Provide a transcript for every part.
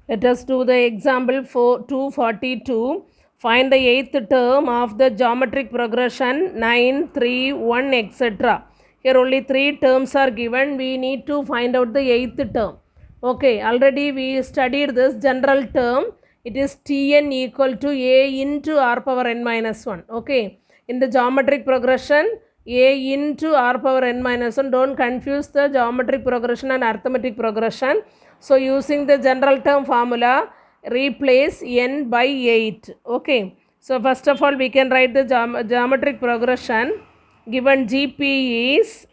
Let us do the example for 242. Find the eighth term of the geometric progression 9, 3, 1, etc. Here only three terms are given. We need to find out the eighth term. Okay, already we studied this general term. It is Tn equal to A into r power n minus 1. Okay, in the geometric progression, A into r power n minus 1. Don't confuse the geometric progression and arithmetic progression. So using the general term formula, replace n by 8. Okay. So first of all, we can write the geometric progression. Given GP is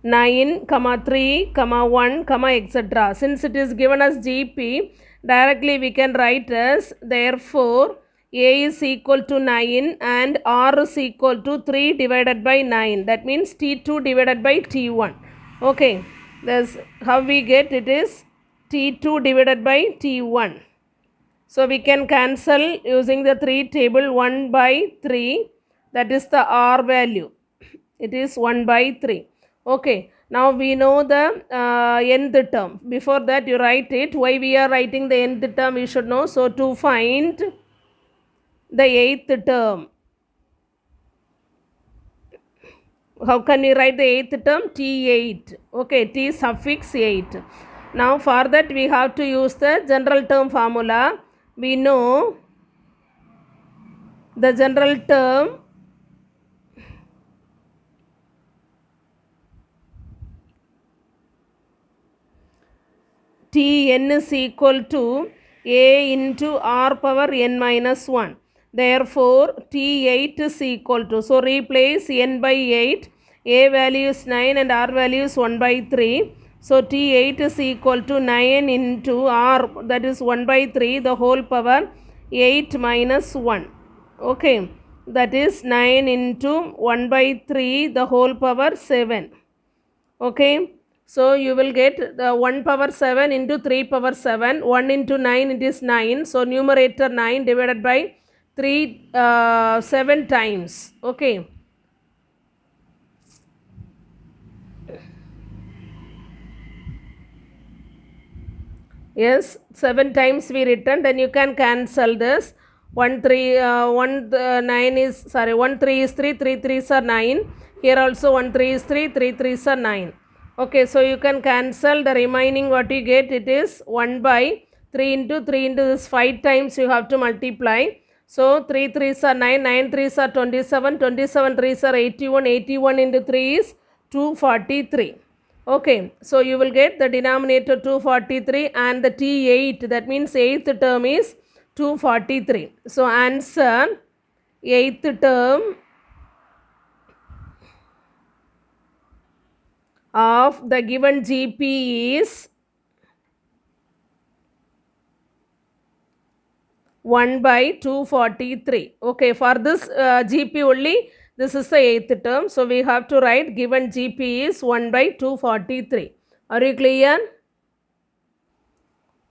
9, 3, 1, etc. Since it is given as GP, directly we can write as therefore A is equal to 9 and R is equal to 3 divided by 9. That means T2 divided by T1. Okay, that's how we get it is T2 divided by T1. So we can cancel using the 3 table 1 by 3, that is the R value. It is 1 by 3. Okay, now we know the nth term. Before that you write it. Why we are writing the nth term you should know. So to find the eighth term, how can we write the eighth term? T8. Okay, T suffix 8. Now for that we have to use the general term formula. We know the general term Tn is equal to A into r power n minus 1. Therefore, T8 is equal to, so replace n by 8, A value is 9 and r value is 1 by 3. So, T8 is equal to 9 into r, that is 1 by 3, the whole power 8 minus 1. Okay, that is 9 into 1 by 3, the whole power 7. Okay, so you will get the 1 power 7 into 3 power 7, 1 into 9 it is 9. So numerator 9 divided by 3 7 times. Okay, yes, 7 times we written, then you can cancel this. 1 3 1 9 is, sorry, 1 3 is 3, 3 3s are 9. Here also 1 3 is 3, 3 3s are 9. Okay, so you can cancel the remaining, what you get, it is 1 by 3 into this 5 times you have to multiply. So 3 3s are 9, 9 3s are 27, 27 3s are 81, 81 into 3 is 243. Okay, so you will get the denominator 243 and the T8, that means 8th term is 243. So answer 8th term of the given GP is 1 by 243. Okay, for this GP only, this is the 8th term. So we have to write given GP is 1 by 243. Are you clear?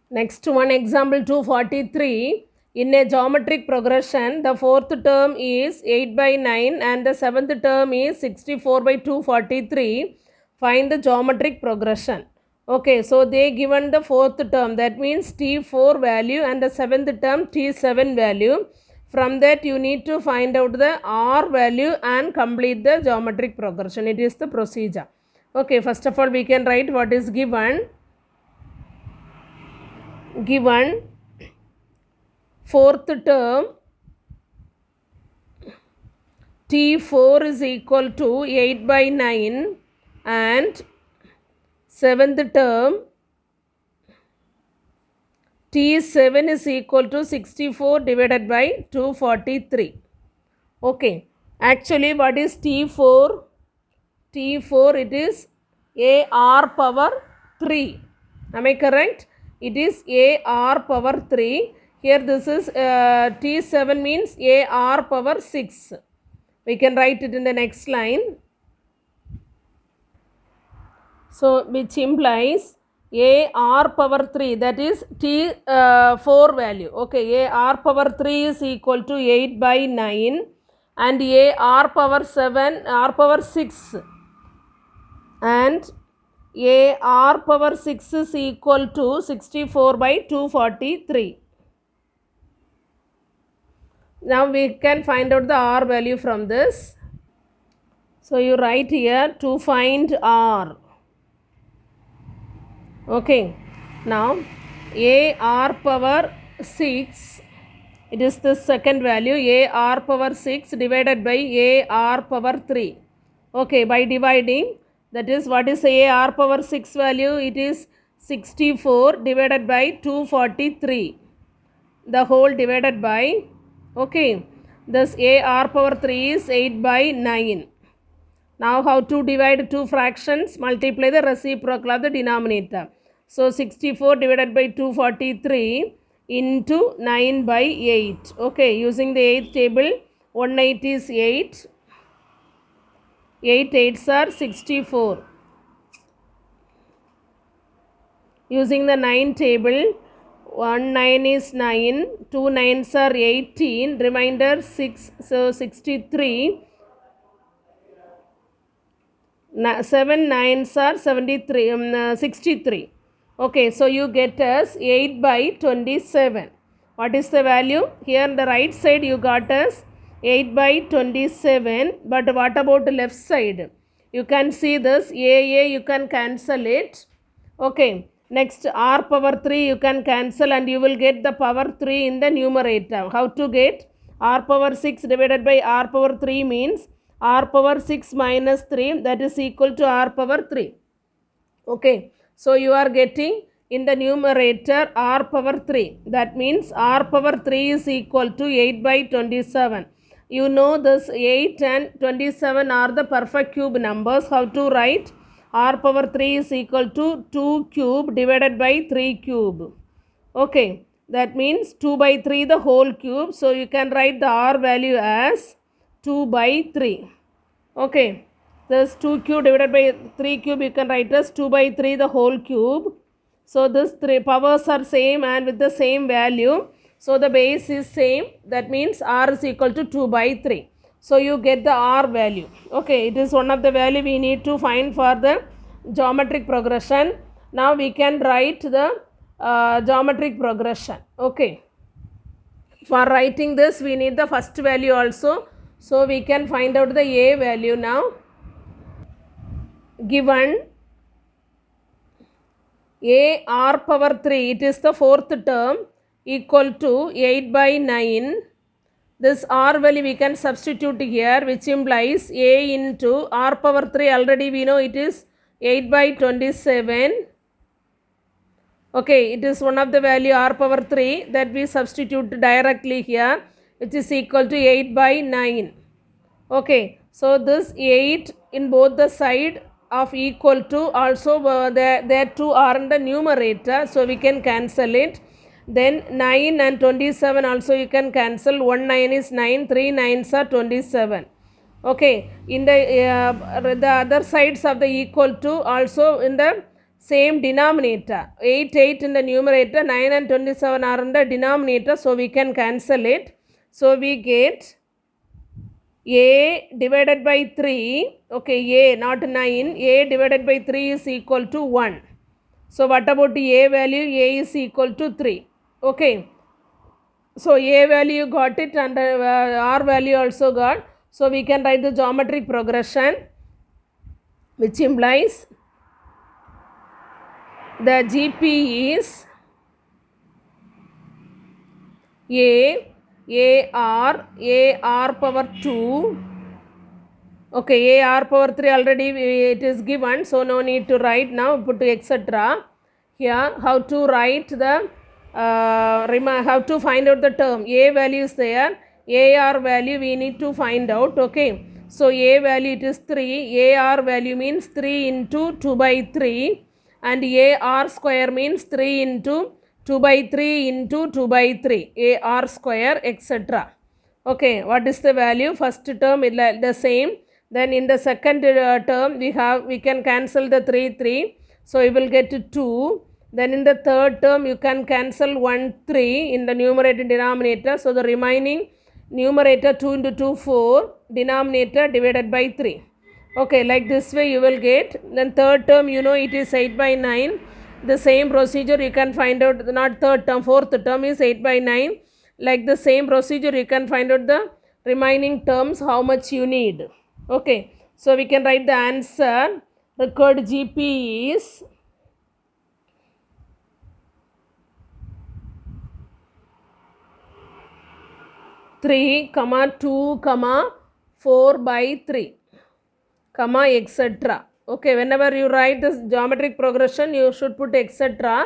Next one, example 243. In a geometric progression, the fourth term is 8 by 9 and the seventh term is 64 by 243. Find the geometric progression. Okay, so they given the fourth term, that means T4 value, and the seventh term T7 value. From that you need to find out the R value and complete the geometric progression. It is the procedure. Okay, first of all we can write what is given. Given fourth term T4 is equal to 8 by 9 and seventh term T7 is equal to 64 divided by 243. Okay, actually what is T4? T4, it is AR power 3. Am I correct? It is AR power 3. Here this is T7 means AR power 6. We can write it in the next line. So which implies AR power 3, that is T4 value. Okay, AR power 3 is equal to 8 by 9 and AR power 7, R power 6 and a r power 6 is equal to 64 by 243. Now we can find out the r value from this. So you write here to find r. Okay. Now a r power 6, it is the second value, a r power 6 divided by a r power 3. Okay, by dividing, that is, what is a r power 6 value? It is 64 divided by 243. The whole divided by, okay, thus a r power 3 is 8 by 9. Now how to divide two fractions? Multiply the reciprocal of the denominator. So 64 divided by 243 into 9 by 8. Okay, using the 8th table, 1 8 is 8. 8 8s are 64. Using the 9 table, 1 9 is 9, 2 9s are 18, remainder 6, so 63. 7 9s are 63. Okay, so you get us 8 by 27. What is the value? Here on the right side you got us 8 by 27. But what about the left side? You can see this a you can cancel it. Okay, next r power 3 you can cancel and you will get the power 3 in the numerator. How to get? R power 6 divided by r power 3 means r power 6 minus 3, that is equal to r power 3. Okay, so you are getting in the numerator r power 3. That means r power 3 is equal to 8 by 27. You know this 8 and 27 are the perfect cube numbers. How to write? R power 3 is equal to 2 cube divided by 3 cube. Okay, that means 2 by 3 the whole cube. So you can write the r value as 2 by 3. Okay, this 2 cube divided by 3 cube you can write as 2 by 3 the whole cube. So this 3 powers are same and with the same value. So the base is same. That means r is equal to 2 by 3. So you get the r value. Okay, it is one of the value we need to find for the geometric progression. Now we can write the geometric progression. Okay. For writing this we need the first value also. So we can find out the a value now. Given a r power 3, it is the fourth term, equal to 8 by 9. This r value we can substitute here, which implies a into r power 3, already we know it is 8 by 27. Okay, it is one of the value r power 3 that we substitute directly here, which is equal to 8 by 9. Okay, so this 8 in both the side of equal to, also there 2 are in the numerator, so we can cancel it. Then 9 and 27 also you can cancel. 1 9 is 9, 3 9s are 27. Okay, in the other sides of the equal to, also in the same denominator, 8 8 in the numerator, 9 and 27 are in the denominator, so we can cancel it. So we get a divided by 3, okay, a not 9, a divided by 3 is equal to 1. So what about a value? A is equal to 3. Okay, so a value got it and r value also got. So we can write the geometric progression, which implies the GP is a r power 2. Okay, a r power 3 already it is given, so no need to write now, put etc. Here how to write the how to find out the term. A value is there, AR value we need to find out. Okay, so A value it is 3, AR value means 3 into 2 by 3 and AR square means 3 into 2 by 3 into 2 by 3, AR square etc. Okay, what is the value? First term is the same. Then in the second term we can cancel the 3, so we will get 2. Then in the third term you can cancel 1 3 in the numerator and denominator, so the remaining numerator 2 into 2 4, denominator divided by 3. Okay, like this way you will get. Then third term, you know, it is 8 by 9. The same procedure you can find out, not third term, fourth term is 8 by 9. Like the same procedure you can find out the remaining terms, how much you need. Okay, so we can write the answer. Required GP is 3, 2, 4 by 3, comma, etc. Okay, whenever you write this geometric progression, you should put etc.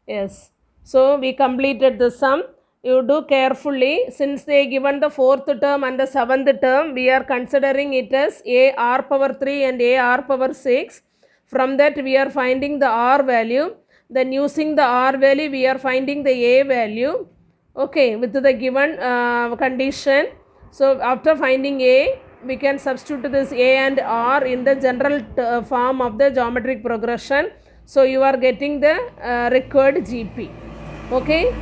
Yes. So we completed the sum. You do carefully. Since they given the fourth term and the seventh term, we are considering it as a r power 3 and a r power 6. From that we are finding the r value. Then using the r value, we are finding the a value. Okay, with the given condition. So after finding a, we can substitute this a and r in the general form of the geometric progression. So you are getting the required GP. Okay.